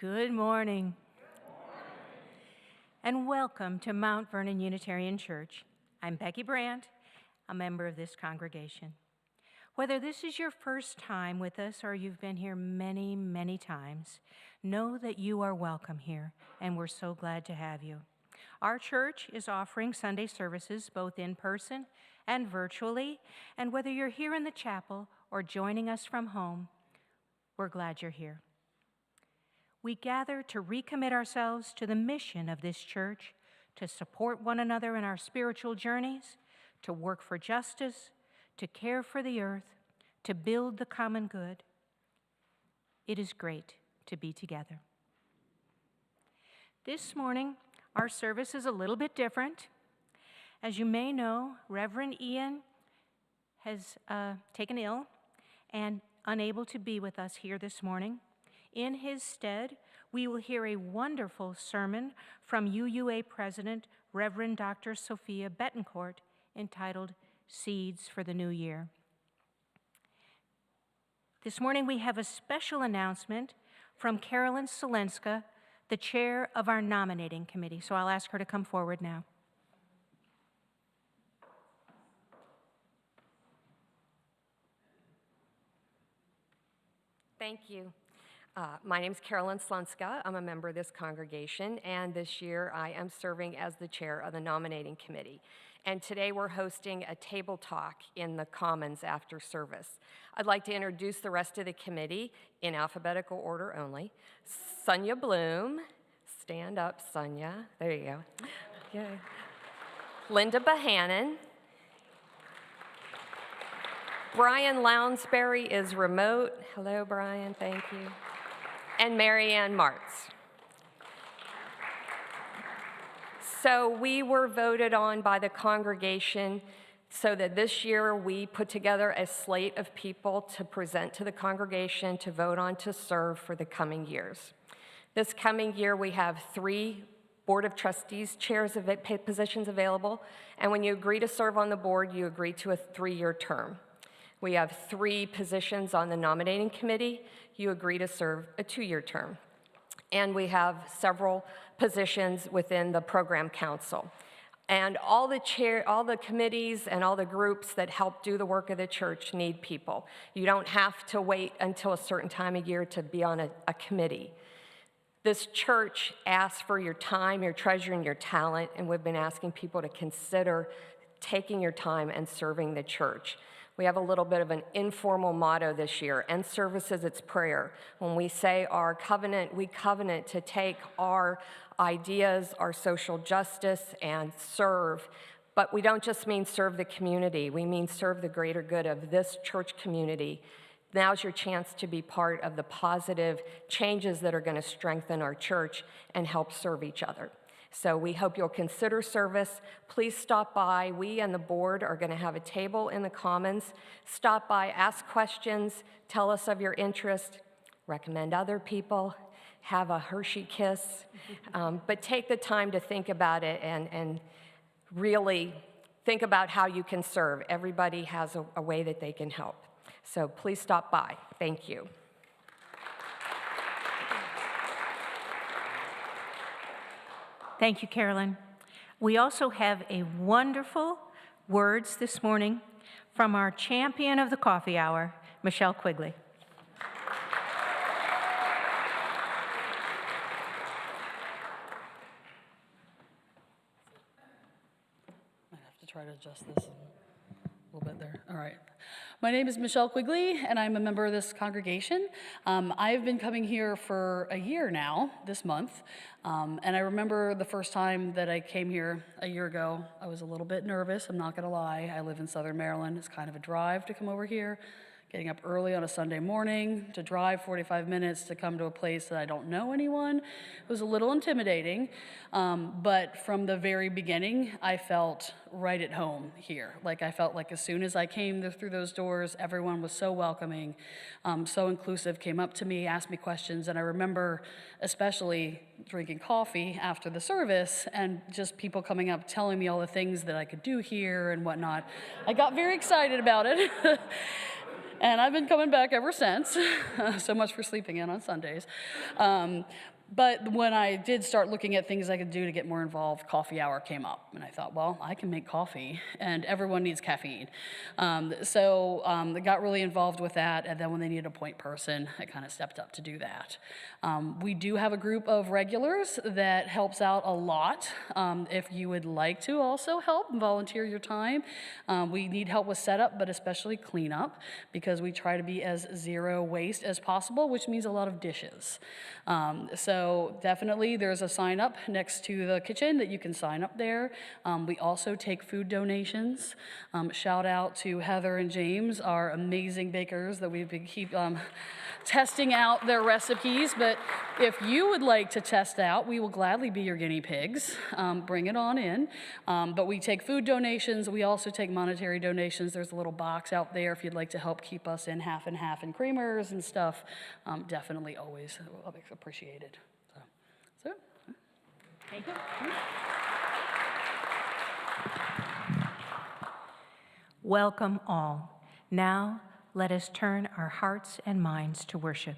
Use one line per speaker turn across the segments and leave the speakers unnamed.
Good morning. And welcome to Mount Vernon Unitarian Church. I'm Becky Brandt, a member of this congregation. Whether this is your first time with us or you've been here many, many times, know that you are welcome here, and we're so glad to have you. Our church is offering Sunday services both in person and virtually, and whether you're here in the chapel or joining us from home, we're glad you're here. We gather to recommit ourselves to the mission of this church, to support one another in our spiritual journeys, to work for justice, to care for the earth, to build the common good. It is great to be together. This morning, our service is a little bit different. As you may know, Reverend Ian has taken ill and unable to be with us here this morning. In his stead, we will hear a wonderful sermon from UUA President Reverend Dr. Sofia Betancourt entitled Seeds for the New Year. This morning we have a special announcement from Carolyn Solenska, the chair of our nominating committee. So I'll ask her to come forward now.
Thank you. My name is Carolyn Slunska. I'm a member of this congregation, and this year I am serving as the chair of the nominating committee. And today we're hosting a table talk in the Commons after service. I'd like to introduce the rest of the committee in alphabetical order only. Sonia Bloom. Stand up, Sonia. There you go. Okay. Linda Bohannon. Brian Lounsbury is remote. Hello, Brian. Thank you. And Marianne Martz. So we were voted on by the congregation so that this year we put together a slate of people to present to the congregation to vote on to serve for the coming years. This coming year we have 3 Board of Trustees chairs positions available, and when you agree to serve on the board, you agree to a 3-year term. We have 3 positions on the nominating committee. You agree to serve a 2-year term. And we have several positions within the program council. And all the committees and all the groups that help do the work of the church need people. You don't have to wait until a certain time of year to be on a committee. This church asks for your time, your treasure, and your talent, and we've been asking people to consider taking your time and serving the church. We have a little bit of an informal motto this year. End services, it's prayer. When we say our covenant, we covenant to take our ideas, our social justice, and serve. But we don't just mean serve the community. We mean serve the greater good of this church community. Now's your chance to be part of the positive changes that are going to strengthen our church and help serve each other. So we hope you'll consider service. Please stop by. We and the board are going to have a table in the Commons. Stop by, ask questions, tell us of your interest, recommend other people, have a Hershey kiss, but take the time to think about it and really think about how you can serve. Everybody has a way that they can help. So please stop by. Thank you.
Thank you, Carolyn. We also have a wonderful words this morning from our champion of the coffee hour, Michelle Quigley.
I have to try to adjust this a little bit there. All right. My name is Michelle Quigley, and I'm a member of this congregation. I've been coming here for a year now, this month, and I remember the first time that I came here a year ago, I was a little bit nervous, I'm not gonna lie. I live in Southern Maryland. It's kind of a drive to come over here, getting up early on a Sunday morning to drive 45 minutes to come to a place that I don't know anyone. It was a little intimidating, but from the very beginning, I felt right at home here. Like I felt like as soon as I came through those doors, everyone was so welcoming, so inclusive, came up to me, asked me questions, and I remember especially drinking coffee after the service and just people coming up telling me all the things that I could do here and whatnot. I got very excited about it. And I've been coming back ever since. So much for sleeping in on Sundays. But when I did start looking at things I could do to get more involved, coffee hour came up. And I thought, well, I can make coffee, and everyone needs caffeine. So I got really involved with that, and then when they needed a point person, I kind of stepped up to do that. We do have a group of regulars that helps out a lot. If you would like to also help and volunteer your time, we need help with setup, but especially cleanup, because we try to be as zero waste as possible, which means a lot of dishes. So definitely there's a sign up next to the kitchen that you can sign up there. We also take food donations. Shout out to Heather and James, our amazing bakers that we keep testing out their recipes. But if you would like to test out, we will gladly be your guinea pigs. Bring it on in. But we take food donations. We also take monetary donations. There's a little box out there if you'd like to help keep us in half and half and creamers and stuff. Definitely always appreciated. So.
Thank you. Welcome all. Now let us turn our hearts and minds to worship.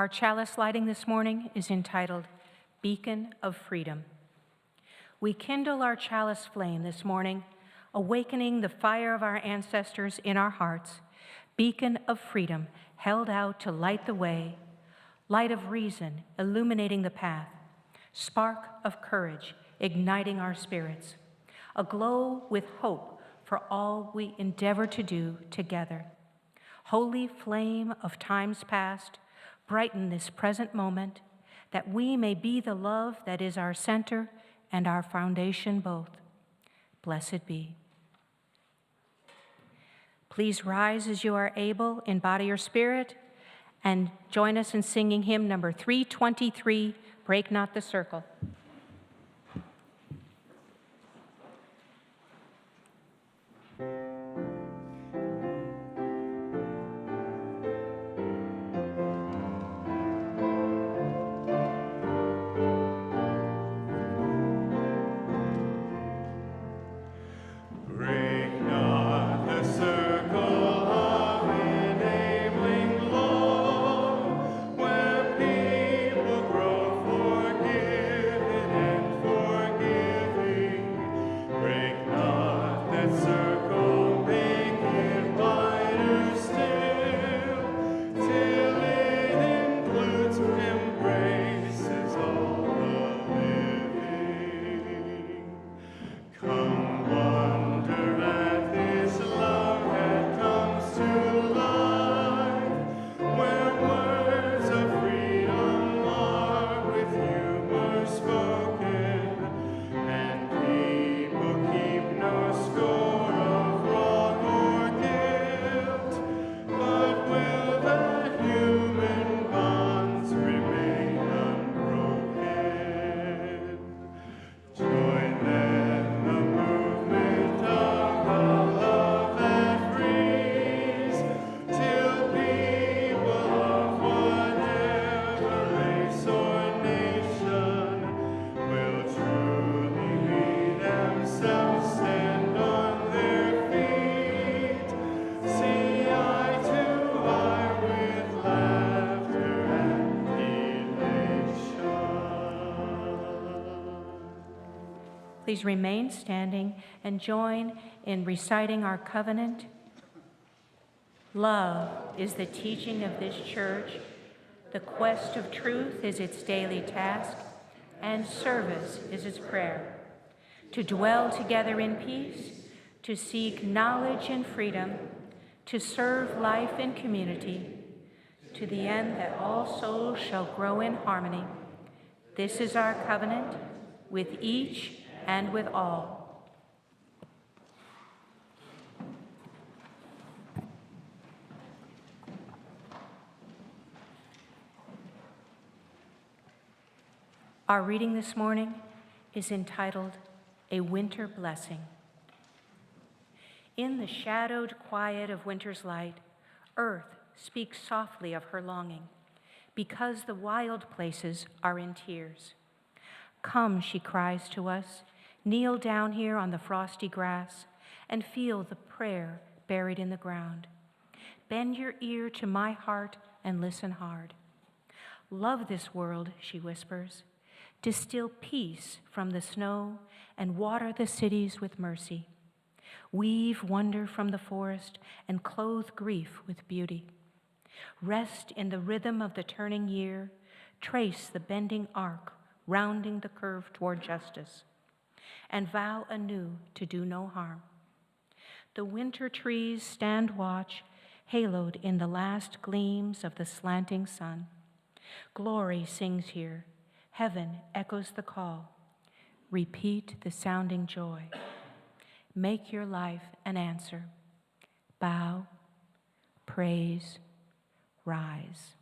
Our chalice lighting this morning is entitled Beacon of Freedom. We kindle our chalice flame this morning, awakening the fire of our ancestors in our hearts, beacon of freedom held out to light the way, light of reason illuminating the path, spark of courage igniting our spirits, aglow with hope for all we endeavor to do together. Holy flame of times past, brighten this present moment, that we may be the love that is our center and our foundation both. Blessed be. Please rise as you are able in body or spirit, and join us in singing hymn number 323, Break Not the Circle. Please remain standing and join in reciting our covenant. Love is the teaching of this church. The quest of truth is its daily task, and service is its prayer. To dwell together in peace, to seek knowledge and freedom, to serve life in community, to the end that all souls shall grow in harmony. This is our covenant with each and with all. Our reading this morning is entitled A Winter Blessing. In the shadowed quiet of winter's light, earth speaks softly of her longing, because the wild places are in tears. Come, she cries to us, kneel down here on the frosty grass and feel the prayer buried in the ground. Bend your ear to my heart and listen hard. Love this world, she whispers. Distill peace from the snow and water the cities with mercy. Weave wonder from the forest and clothe grief with beauty. Rest in the rhythm of the turning year. Trace the bending arc rounding the curve toward justice, and vow anew to do no harm. The winter trees stand watch, haloed in the last gleams of the slanting sun. Glory sings here, heaven echoes the call. Repeat the sounding joy. Make your life an answer. Bow, praise, rise.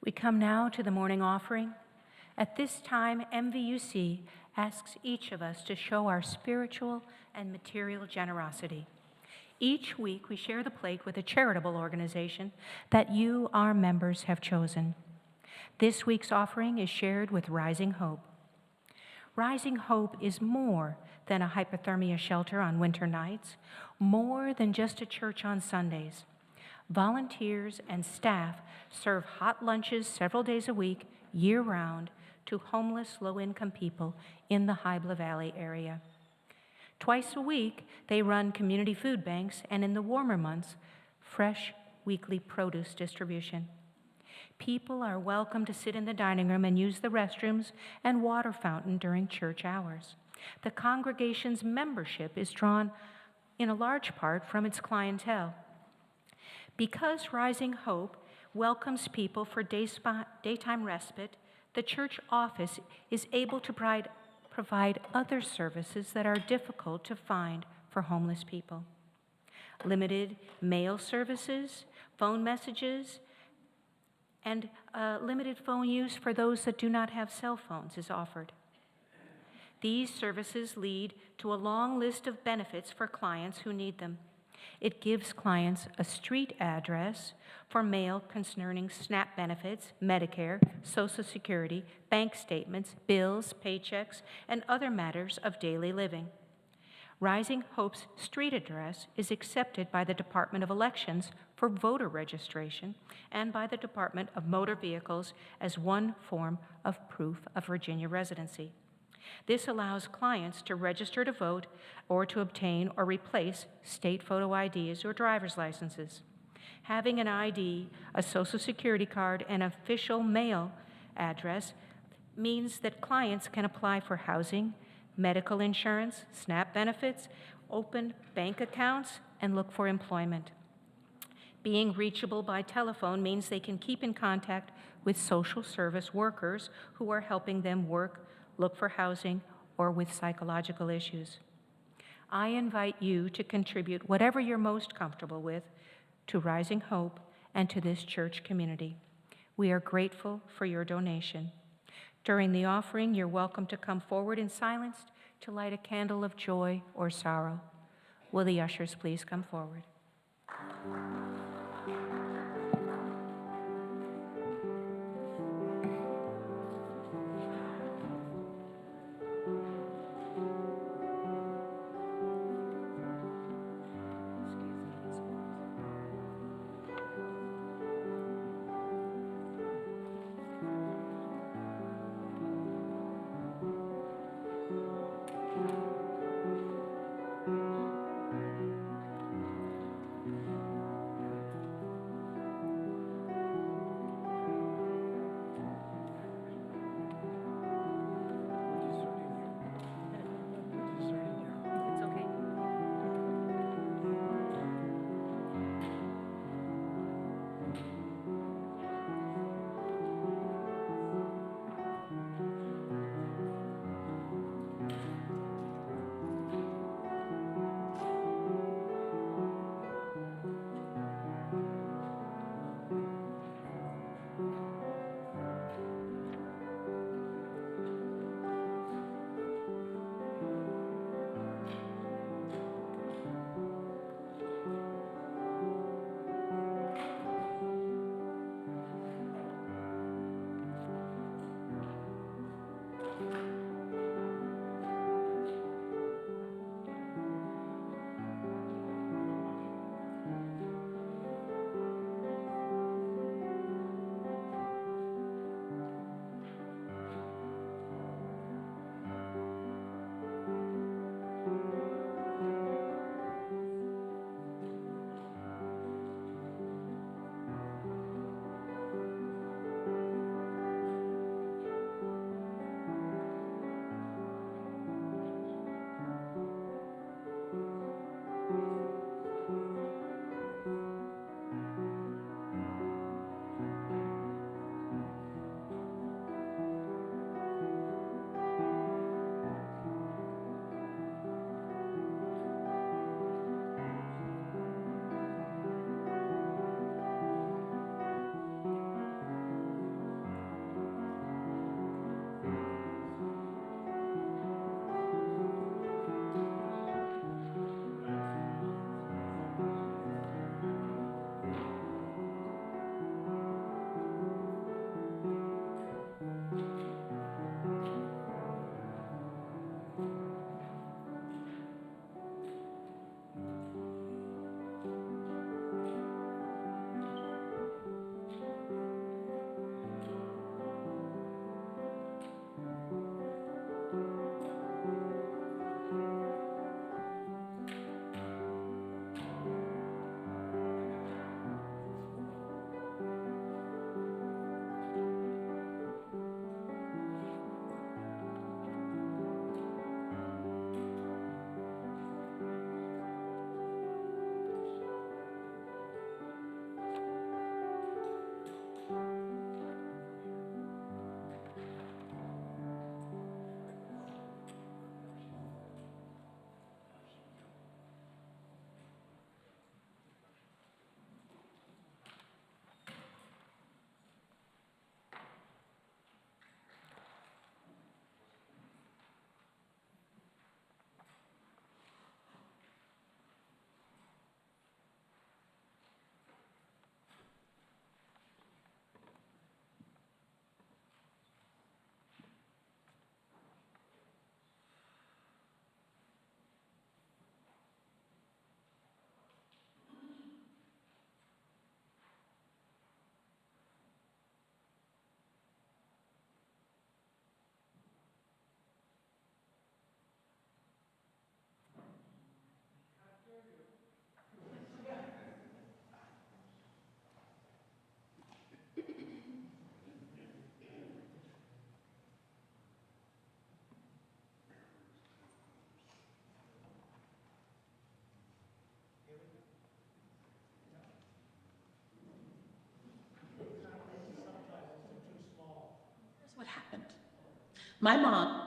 We come now to the morning offering. At this time, MVUC asks each of us to show our spiritual and material generosity. Each week, we share the plate with a charitable organization that you, our members, have chosen. This week's offering is shared with Rising Hope. Rising Hope is more than a hypothermia shelter on winter nights, more than just a church on Sundays. Volunteers and staff serve hot lunches several days a week, year-round, to homeless, low-income people in the Hybla Valley area. Twice a week, they run community food banks, and in the warmer months, fresh weekly produce distribution. People are welcome to sit in the dining room and use the restrooms and water fountain during church hours. The congregation's membership is drawn in a large part from its clientele. Because Rising Hope welcomes people for daytime respite, the church office is able to provide other services that are difficult to find for homeless people. Limited mail services, phone messages, and limited phone use for those that do not have cell phones is offered. These services lead to a long list of benefits for clients who need them. It gives clients a street address for mail concerning SNAP benefits, Medicare, Social Security, bank statements, bills, paychecks, and other matters of daily living. Rising Hope's street address is accepted by the Department of Elections for voter registration and by the Department of Motor Vehicles as one form of proof of Virginia residency. This allows clients to register to vote or to obtain or replace state photo IDs or driver's licenses. Having an ID, a Social Security card, and official mail address means that clients can apply for housing, medical insurance, SNAP benefits, open bank accounts, and look for employment. Being reachable by telephone means they can keep in contact with social service workers who are helping them work, look for housing, or with psychological issues. I invite you to contribute whatever you're most comfortable with to Rising Hope and to this church community. We are grateful for your donation. During the offering, you're welcome to come forward in silence to light a candle of joy or sorrow. Will the ushers please come forward?
My mom,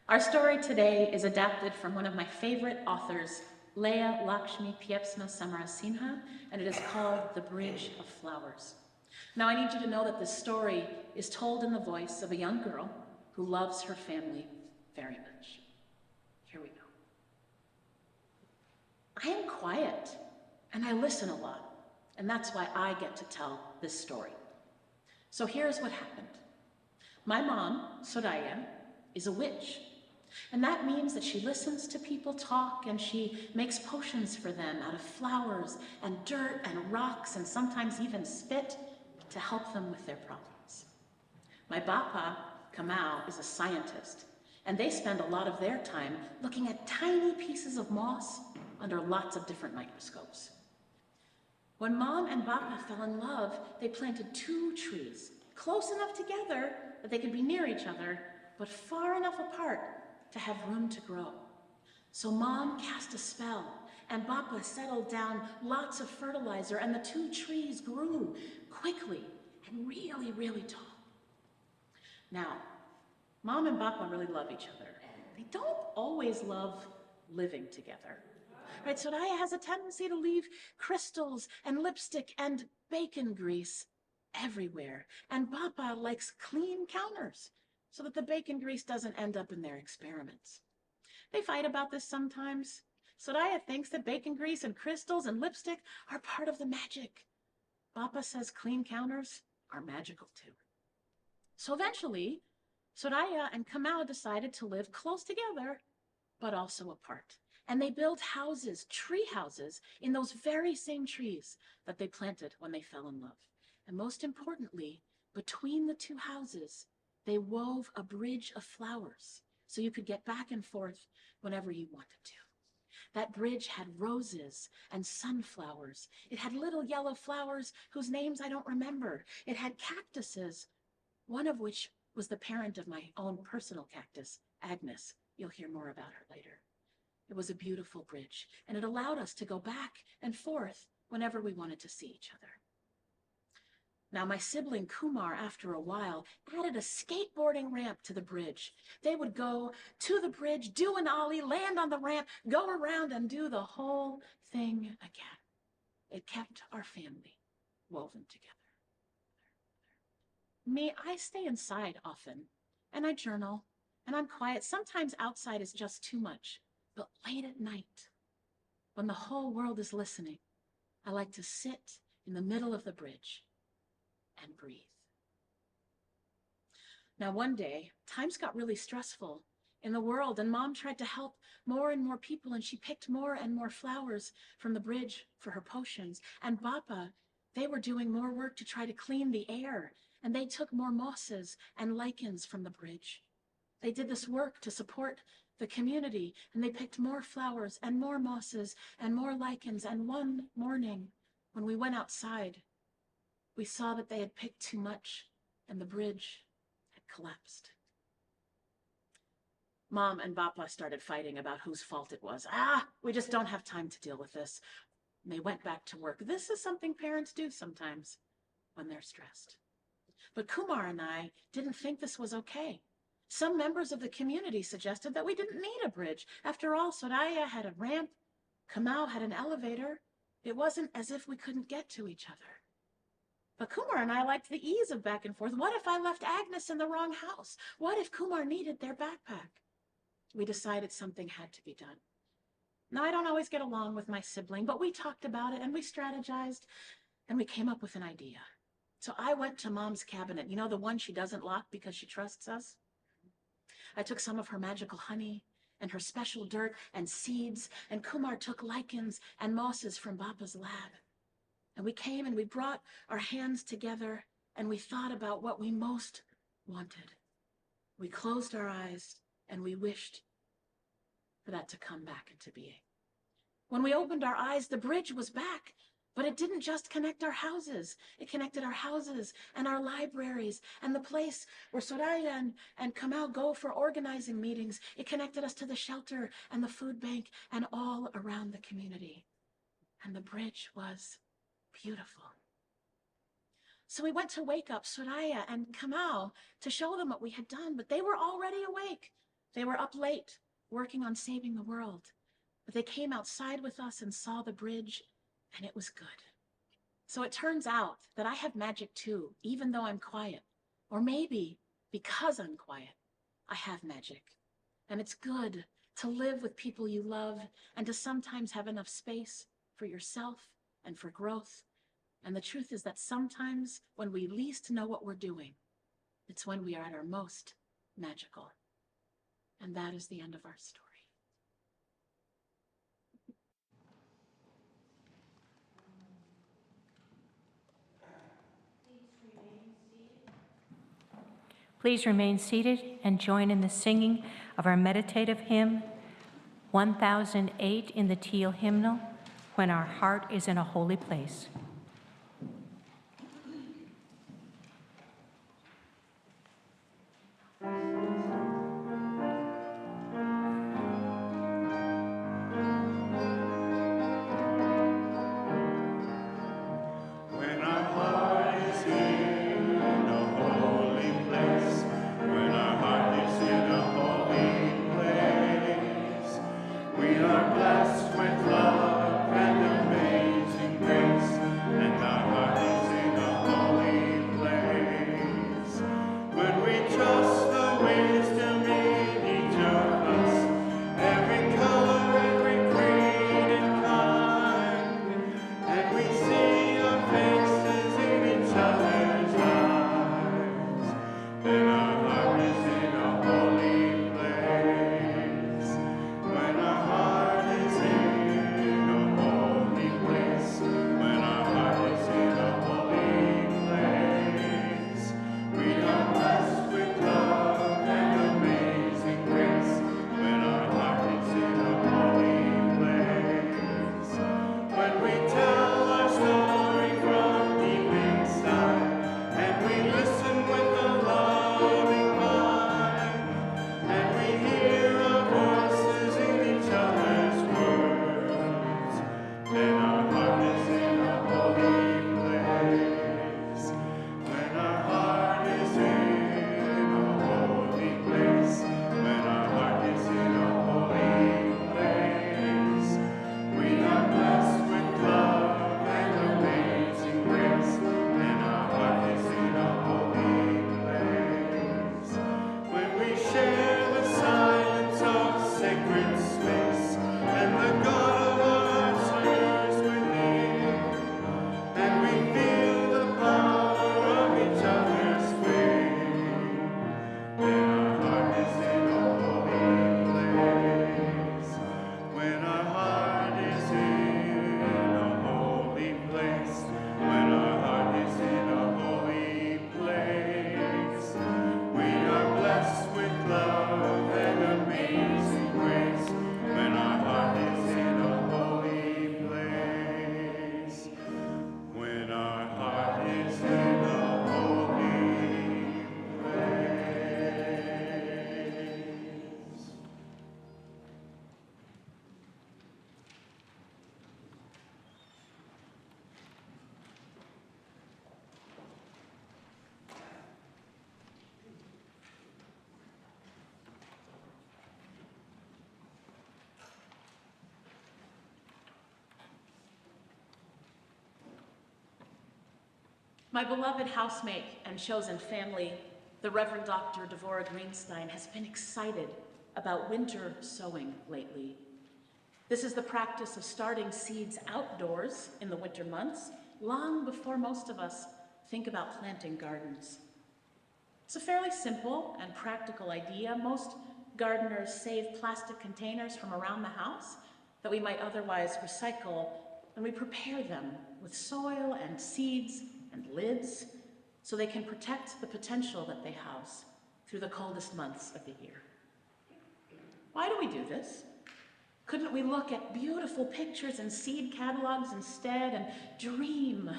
our story today is adapted from one of my favorite authors, Leah Lakshmi Piepzna Samarasinha, and it is called The Bridge of Flowers. Now I need you to know that this story is told in the voice of a young girl who loves her family very much. Here we go. I am quiet and I listen a lot, and that's why I get to tell this story. So here's what happened. My mom, Soraya, is a witch. And that means that she listens to people talk and she makes potions for them out of flowers and dirt and rocks and sometimes even spit to help them with their problems. My Bapa, Kamau, is a scientist, and they spend a lot of their time looking at tiny pieces of moss under lots of different microscopes. When Mom and Bapa fell in love, they planted 2 trees, close enough together that they could be near each other, but far enough apart to have room to grow. So Mom cast a spell, and Bapa settled down lots of fertilizer, and the 2 trees grew quickly and really, really tall. Now, Mom and Bapa really love each other. They don't always love living together. Right, Soraya has a tendency to leave crystals and lipstick and bacon grease everywhere. And Bapa likes clean counters so that the bacon grease doesn't end up in their experiments. They fight about this sometimes. Soraya thinks that bacon grease and crystals and lipstick are part of the magic. Bapa says clean counters are magical too. So eventually, Soraya and Kamau decided to live close together, but also apart. And they built houses, tree houses, in those very same trees that they planted when they fell in love. And most importantly, between the 2 houses, they wove a bridge of flowers so you could get back and forth whenever you wanted to. That bridge had roses and sunflowers. It had little yellow flowers whose names I don't remember. It had cactuses, one of which was the parent of my own personal cactus, Agnes. You'll hear more about her later. It was a beautiful bridge, and it allowed us to go back and forth whenever we wanted to see each other. Now, my sibling Kumar, after a while, added a skateboarding ramp to the bridge. They would go to the bridge, do an ollie, land on the ramp, go around and do the whole thing again. It kept our family woven together. Me, I stay inside often, and I journal, and I'm quiet. Sometimes outside is just too much. But late at night, when the whole world is listening, I like to sit in the middle of the bridge and breathe. Now, one day, times got really stressful in the world, and Mom tried to help more and more people, and she picked more and more flowers from the bridge for her potions. And Bapa, they were doing more work to try to clean the air, and they took more mosses and lichens from the bridge. They did this work to support the community, and they picked more flowers and more mosses and more lichens. And one morning, when we went outside, we saw that they had picked too much, and the bridge had collapsed. Mom and Bapa started fighting about whose fault it was. We just don't have time to deal with this. And they went back to work. This is something parents do sometimes when they're stressed. But Kumar and I didn't think this was okay. Some members of the community suggested that we didn't need a bridge. After all, Soraya had a ramp, Kamau had an elevator. It wasn't as if we couldn't get to each other. But Kumar and I liked the ease of back and forth. What if I left Agnes in the wrong house? What if Kumar needed their backpack? We decided something had to be done. Now, I don't always get along with my sibling, but we talked about it and we strategized and we came up with an idea. So I went to Mom's cabinet, you know, the one she doesn't lock because she trusts us? I took some of her magical honey and her special dirt and seeds, and Kumar took lichens and mosses from Bapa's lab. And we came and we brought our hands together and we thought about what we most wanted. We closed our eyes and we wished for that to come back into being. When we opened our eyes, the bridge was back, but it didn't just connect our houses. It connected our houses and our libraries and the place where Soraya and Kamal go for organizing meetings. It connected us to the shelter and the food bank and all around the community. And the bridge was beautiful. So we went to wake up Soraya and Kamal to show them what we had done, but they were already awake. They were up late, working on saving the world. But they came outside with us and saw the bridge, and it was good. So it turns out that I have magic too, even though I'm quiet. Or maybe because I'm quiet, I have magic. And it's good to live with people you love and to sometimes have enough space for yourself and for growth. And the truth is that sometimes when we least know what we're doing, it's when we are at our most magical. And that is the end of our story.
Please remain seated and join in the singing of our meditative hymn, 1008 in the Teal hymnal, When Our Heart is in a Holy Place.
My beloved housemate and chosen family, the Reverend Dr. Devorah Greenstein, has been excited about winter sowing lately. This is the practice of starting seeds outdoors in the winter months, long before most of us think about planting gardens. It's a fairly simple and practical idea. Most gardeners save plastic containers from around the house that we might otherwise recycle, and we prepare them with soil and seeds and lids so they can protect the potential that they house through the coldest months of the year. Why do we do this? Couldn't we look at beautiful pictures and seed catalogs instead and dream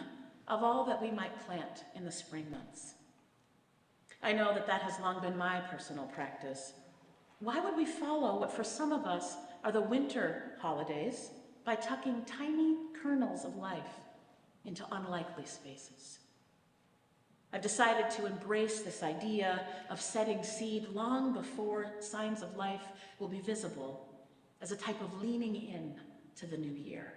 of all that we might plant in the spring months? I know that that has long been my personal practice. Why would we follow what for some of us are the winter holidays by tucking tiny kernels of life into unlikely spaces? I've decided to embrace this idea of setting seed long before signs of life will be visible as a type of leaning in to the new year.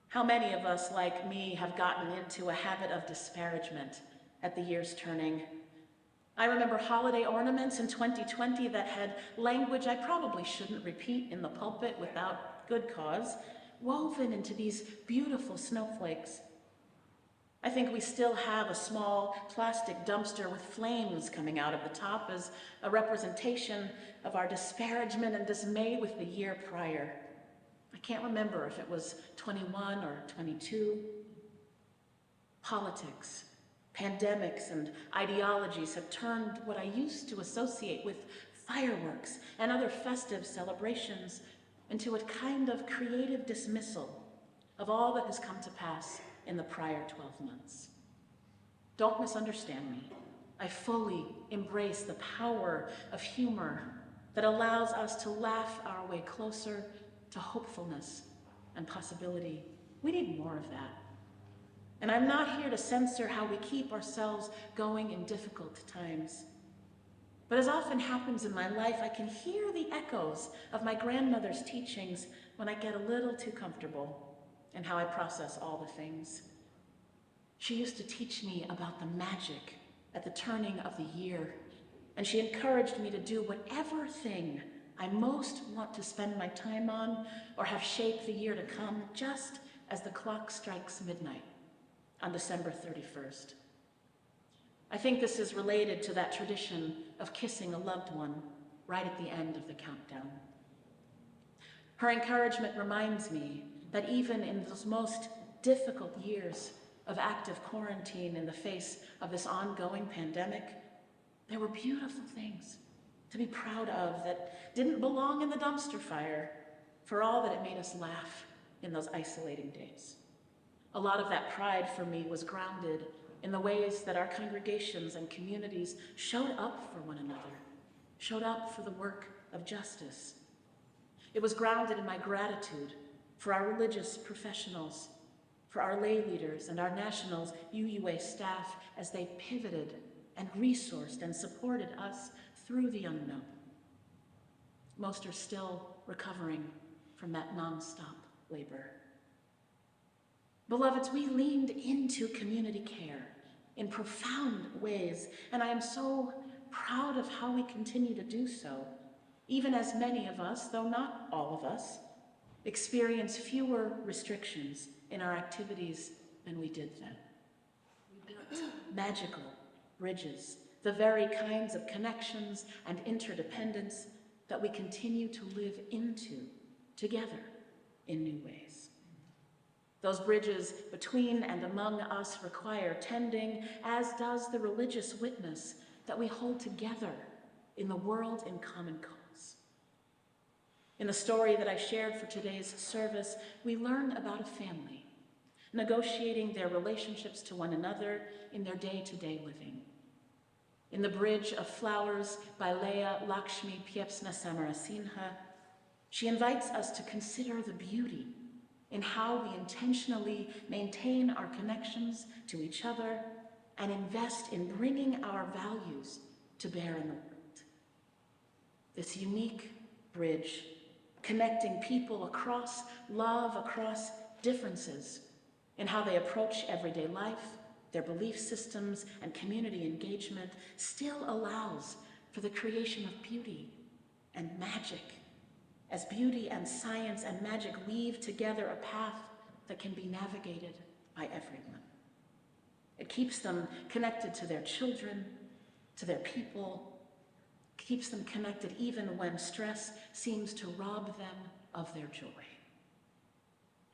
How many of us, like me, have gotten into a habit of disparagement at the year's turning? I remember holiday ornaments in 2020 that had language I probably shouldn't repeat in the pulpit without good cause, woven into these beautiful snowflakes. I think we still have a small plastic dumpster with flames coming out of the top as a representation of our disparagement and dismay with the year prior. I can't remember if it was 21 or 22. Politics, pandemics, and ideologies have turned what I used to associate with fireworks and other festive celebrations into a kind of creative dismissal of all that has come to pass in the prior 12 months. Don't misunderstand me. I fully embrace the power of humor that allows us to laugh our way closer to hopefulness and possibility. We need more of that. And I'm not here to censor how we keep ourselves going in difficult times. But as often happens in my life, I can hear the echoes of my grandmother's teachings when I get a little too comfortable in how I process all the things. She used to teach me about the magic at the turning of the year, and she encouraged me to do whatever thing I most want to spend my time on or have shaped the year to come, just as the clock strikes midnight on December 31st. I think this is related to that tradition of kissing a loved one right at the end of the countdown. Her encouragement reminds me that even in those most difficult years of active quarantine in the face of this ongoing pandemic, there were beautiful things to be proud of that didn't belong in the dumpster fire, for all that it made us laugh in those isolating days. A lot of that pride for me was grounded in the ways that our congregations and communities showed up for one another, showed up for the work of justice. It was grounded in my gratitude for our religious professionals, for our lay leaders and our national UUA staff as they pivoted and resourced and supported us through the unknown. Most are still recovering from that nonstop labor. Beloveds, we leaned into community care in profound ways, and I am so proud of how we continue to do so, even as many of us, though not all of us, experience fewer restrictions in our activities than we did then. We built magical bridges, the very kinds of connections and interdependence that we continue to live into together in new ways. Those bridges between and among us require tending, as does the religious witness that we hold together in the world in common cause. In the story that I shared for today's service, we learn about a family negotiating their relationships to one another in their day-to-day living. In The Bridge of Flowers by Leah Lakshmi Piepsna Samarasinha, she invites us to consider the beauty in how we intentionally maintain our connections to each other and invest in bringing our values to bear in the world. This unique bridge connecting people across love, across differences in how they approach everyday life, their belief systems, and community engagement still allows for the creation of beauty and magic, as beauty and science and magic weave together a path that can be navigated by everyone. It keeps them connected to their children, to their people, keeps them connected even when stress seems to rob them of their joy.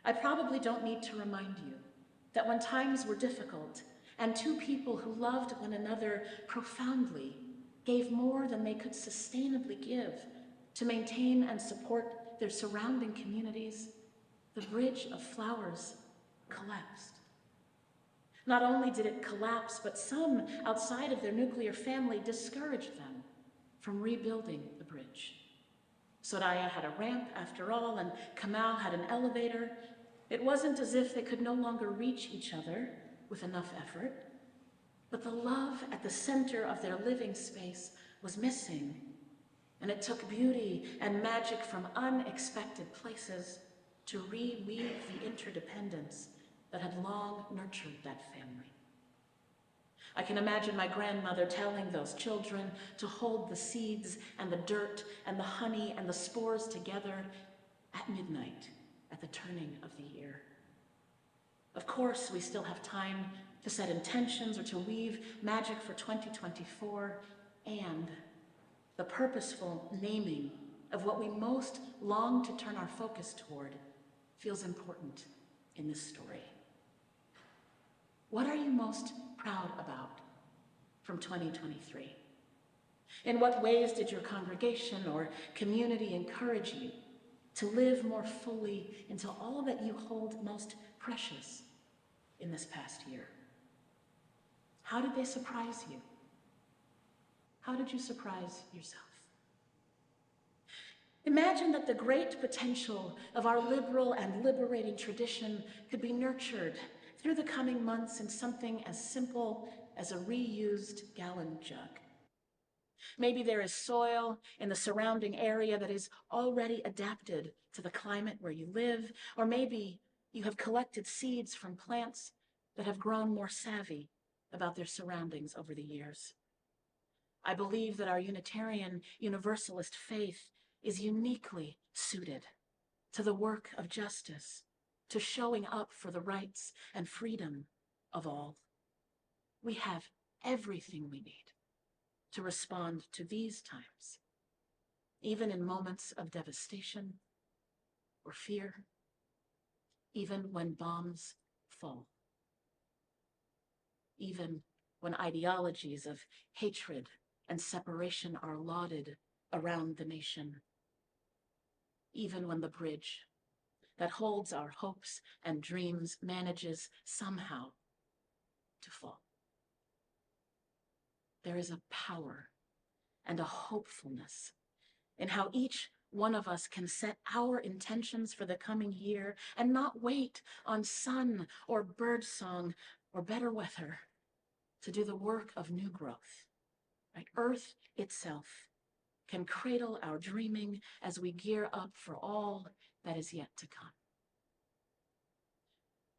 I probably don't need to remind you that when times were difficult and two people who loved one another profoundly gave more than they could sustainably give to maintain and support their surrounding communities, the bridge of flowers collapsed. Not only did it collapse, but some outside of their nuclear family discouraged them from rebuilding the bridge. Soraya had a ramp after all, and Kamau had an elevator. It wasn't as if they could no longer reach each other with enough effort, but the love at the center of their living space was missing, and it took beauty and magic from unexpected places to reweave the interdependence that had long nurtured that family. I can imagine my grandmother telling those children to hold the seeds and the dirt and the honey and the spores together at midnight at the turning of the year. Of course, we still have time to set intentions or to weave magic for 2024, and the purposeful naming of what we most long to turn our focus toward feels important in this story. What are you most proud about from 2023? In what ways did your congregation or community encourage you to live more fully into all that you hold most precious in this past year? How did they surprise you? How did you surprise yourself? Imagine that the great potential of our liberal and liberating tradition could be nurtured through the coming months in something as simple as a reused gallon jug. Maybe there is soil in the surrounding area that is already adapted to the climate where you live, or maybe you have collected seeds from plants that have grown more savvy about their surroundings over the years. I believe that our Unitarian Universalist faith is uniquely suited to the work of justice, to showing up for the rights and freedom of all. We have everything we need to respond to these times, even in moments of devastation or fear, even when bombs fall, even when ideologies of hatred and separation are lauded around the nation, even when the bridge that holds our hopes and dreams manages somehow to fall. There is a power and a hopefulness in how each one of us can set our intentions for the coming year and not wait on sun or bird song or better weather to do the work of new growth. Right? Earth itself can cradle our dreaming as we gear up for all that is yet to come.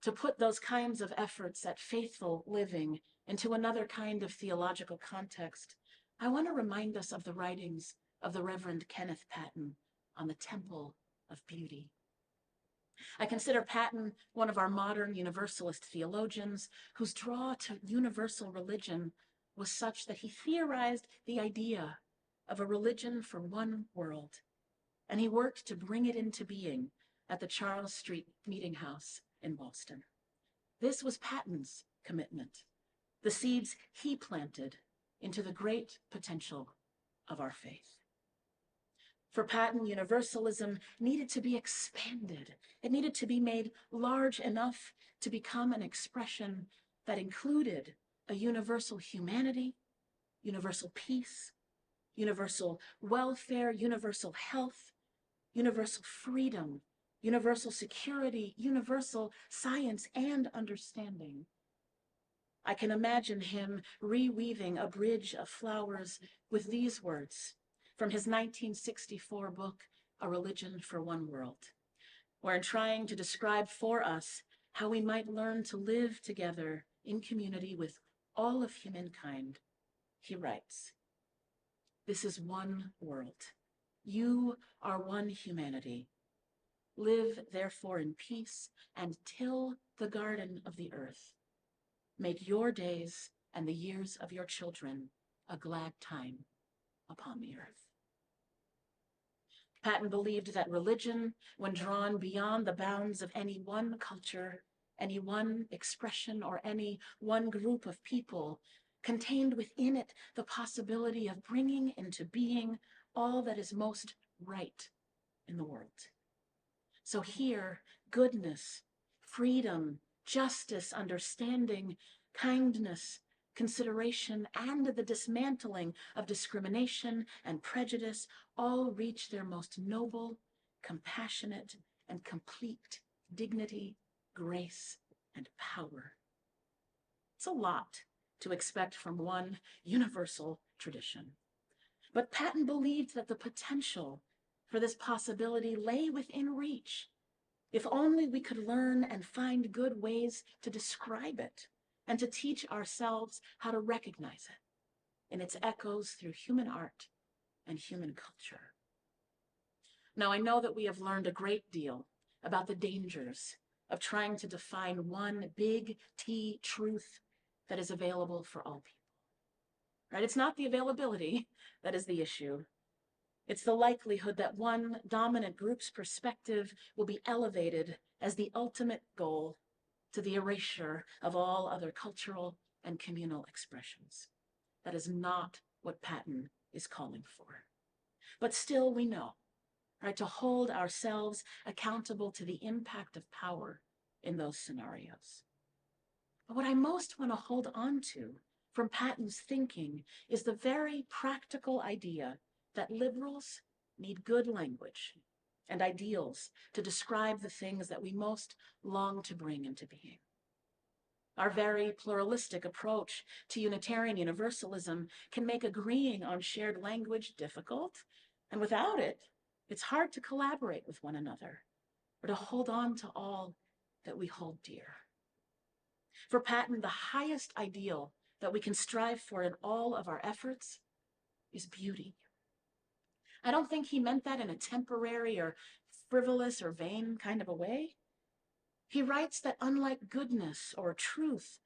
To put those kinds of efforts at faithful living into another kind of theological context, I want to remind us of the writings of the Reverend Kenneth Patton on the Temple of Beauty. I consider Patton one of our modern Universalist theologians whose draw to universal religion was such that he theorized the idea of a religion for one world, and he worked to bring it into being at the Charles Street Meeting House in Boston. This was Patton's commitment, the seeds he planted into the great potential of our faith. For Patton, universalism needed to be expanded. It needed to be made large enough to become an expression that included a universal humanity, universal peace, universal welfare, universal health, universal freedom, universal security, universal science and understanding. I can imagine him reweaving a bridge of flowers with these words from his 1964 book, A Religion for One World, where in trying to describe for us how we might learn to live together in community with all of humankind, he writes, "This is one world. You are one humanity. Live, therefore, in peace and till the garden of the earth. make your days and the years of your children a glad time upon the earth. Patton believed that religion, when drawn beyond the bounds of any one culture, any one expression, or any one group of people, contained within it the possibility of bringing into being all that is most right in the world. So here, goodness, freedom, justice, understanding, kindness, consideration, and the dismantling of discrimination and prejudice all reach their most noble, compassionate, and complete dignity, grace, and power. It's a lot to expect from one universal tradition. But Patton believed that the potential for this possibility lay within reach, if only we could learn and find good ways to describe it and to teach ourselves how to recognize it in its echoes through human art and human culture. Now, I know that we have learned a great deal about the dangers of trying to define one big T truth that is available for all people. Right? It's not the availability that is the issue. It's the likelihood that one dominant group's perspective will be elevated as the ultimate goal to the erasure of all other cultural and communal expressions. That is not what Patton is calling for. But still we know, right, to hold ourselves accountable to the impact of power in those scenarios. But what I most want to hold on to from Patton's thinking is the very practical idea that liberals need good language and ideals to describe the things that we most long to bring into being. Our very pluralistic approach to Unitarian Universalism can make agreeing on shared language difficult, and without it, it's hard to collaborate with one another or to hold on to all that we hold dear. For Patton, the highest ideal that we can strive for in all of our efforts is beauty. I don't think he meant that in a temporary or frivolous or vain kind of a way. He writes that unlike goodness or truth,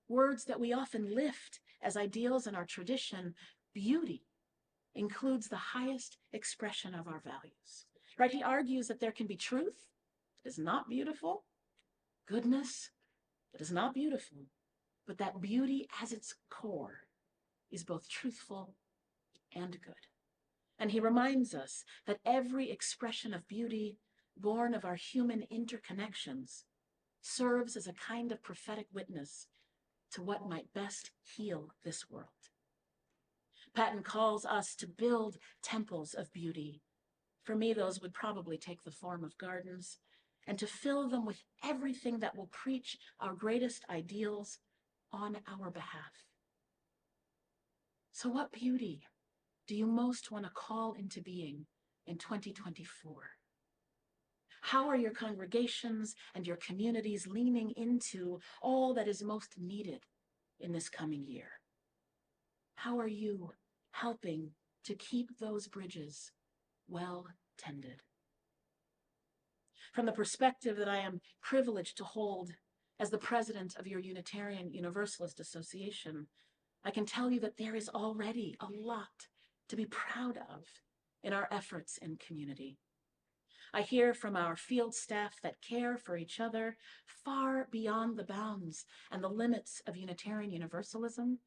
words that we often lift as ideals in our tradition, beauty includes the highest expression of our values. Right? He argues that there can be truth that is not beautiful, goodness that is not beautiful, but that beauty as its core is both truthful and good. And he reminds us that every expression of beauty born of our human interconnections serves as a kind of prophetic witness to what might best heal this world. Patton calls us to build temples of beauty. For me, those would probably take the form of gardens, and to fill them with everything that will preach our greatest ideals on our behalf. So what beauty do you most want to call into being in 2024? How are your congregations and your communities leaning into all that is most needed in this coming year? How are you helping to keep those bridges well tended? From the perspective that I am privileged to hold as the president of your Unitarian Universalist Association, I can tell you that there is already a lot to be proud of in our efforts in community. I hear from our field staff that care for each other far beyond the bounds and the limits of Unitarian Universalism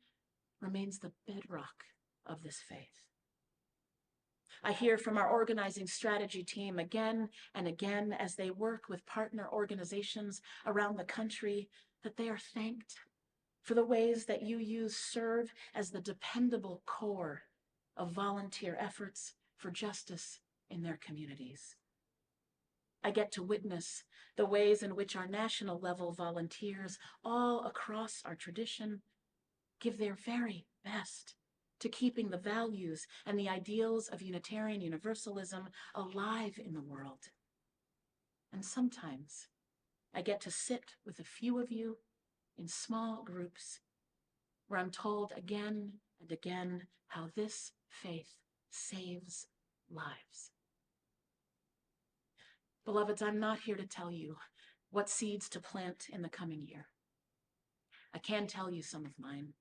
remains the bedrock of this faith. I hear from our organizing strategy team again and again as they work with partner organizations around the country that they are thanked for the ways that you serve as the dependable core of volunteer efforts for justice in their communities. I get to witness the ways in which our national level volunteers all across our tradition give their very best to keeping the values and the ideals of Unitarian Universalism alive in the world. And sometimes I get to sit with a few of you in small groups where I'm told again and again how this faith saves lives. Beloveds, I'm not here to tell you what seeds to plant in the coming year. I can tell you some of mine.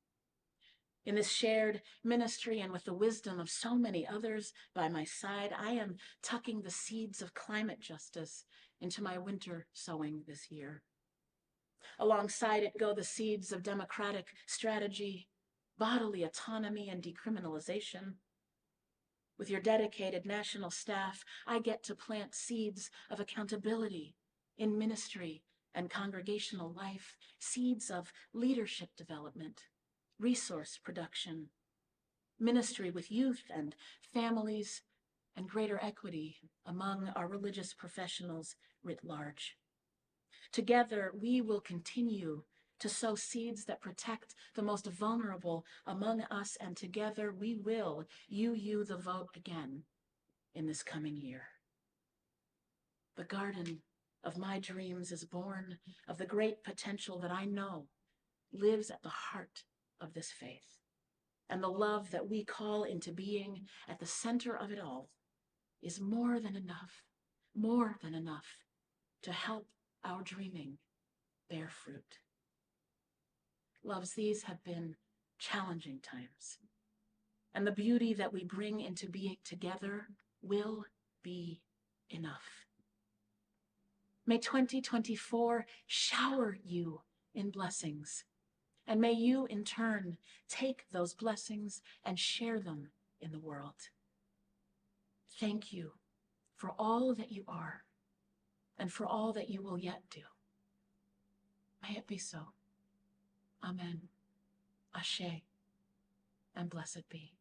In this shared ministry and with the wisdom of so many others by my side, I am tucking the seeds of climate justice into my winter sowing this year. Alongside it go the seeds of democratic strategy, bodily autonomy, and decriminalization. With your dedicated national staff, I get to plant seeds of accountability in ministry and congregational life, seeds of leadership development, resource production, ministry with youth and families, and greater equity among our religious professionals writ large. Together, we will continue to sow seeds that protect the most vulnerable among us, and together we will you the vote again in this coming year. The garden of my dreams is born of the great potential that I know lives at the heart of this faith, and the love that we call into being at the center of it all is more than enough to help our dreaming bear fruit. Loves, these have been challenging times, and the beauty that we bring into being together will be enough. May 2024 shower you in blessings, and may you in turn take those blessings and share them in the world. Thank you for all that you are and for all that you will yet do. May it be so. Amen. Ashe, and blessed be.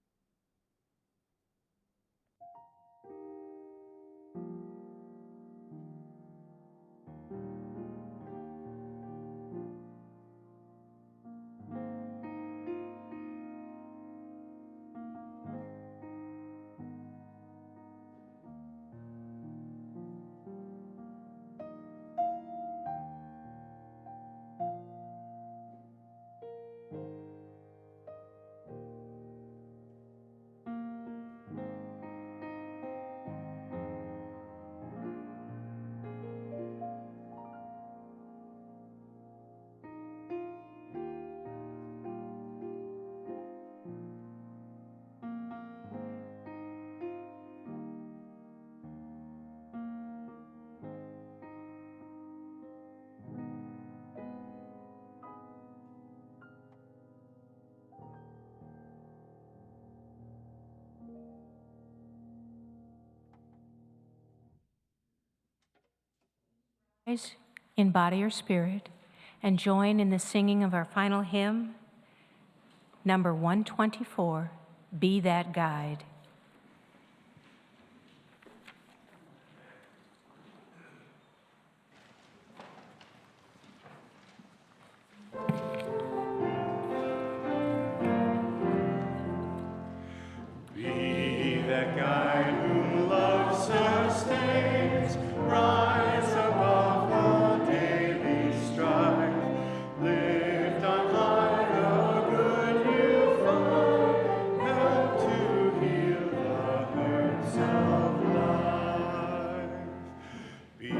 Rise in body or spirit and join in the singing of our final hymn, number 124, Be That Guide.
Be that guide whom love sustains, rise above all daily strife, lift on high the good you find, help to heal the hurts of life. Be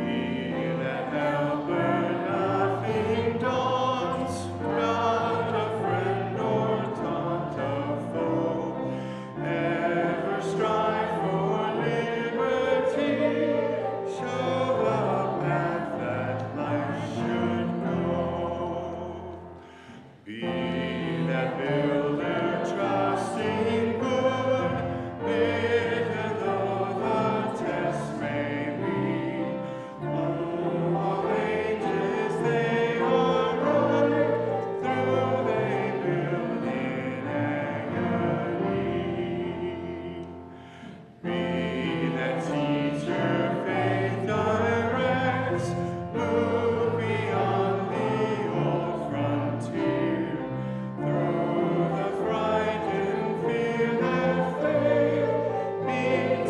that helper nothing daunts, not a friend or taunt a foe, ever strive for liberty, show a path that life should go. Be that builder trusting good, bitter though the test may be. All ages they are right, through they build in agony. Be that teacher faith directs, move beyond the old frontier, through the frightened fear that faith be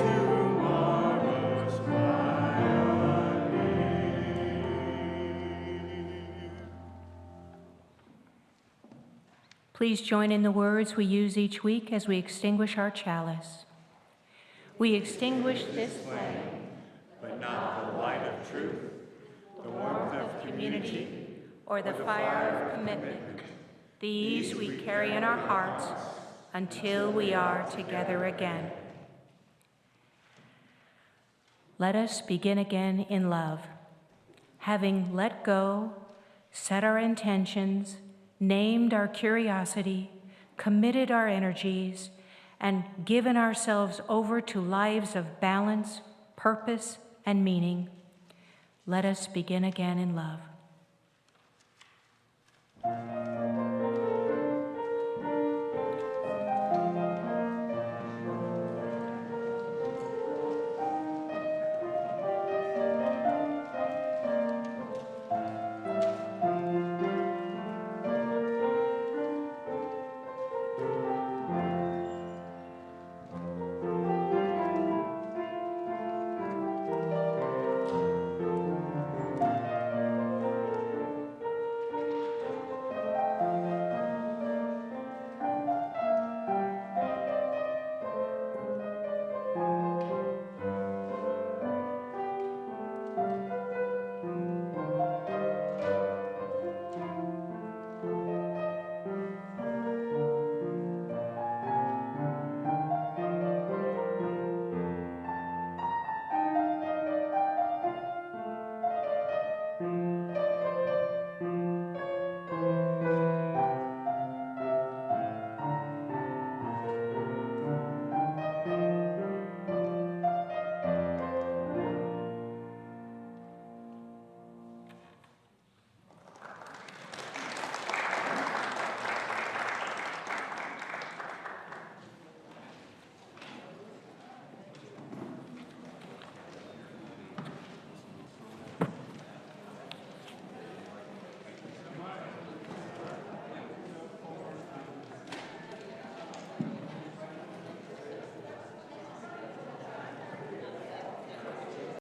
tomorrow's pioneer.
Please join in the words we use each week as we extinguish our chalice. We extinguish this flame,
But not the light of truth, the warmth of community,
or the fire of commitment. These we carry in our hearts until we are together again. Let us begin again in love, having let go, set our intentions, named our curiosity, committed our energies, and given ourselves over to lives of balance, purpose, and meaning. Let us begin again in love.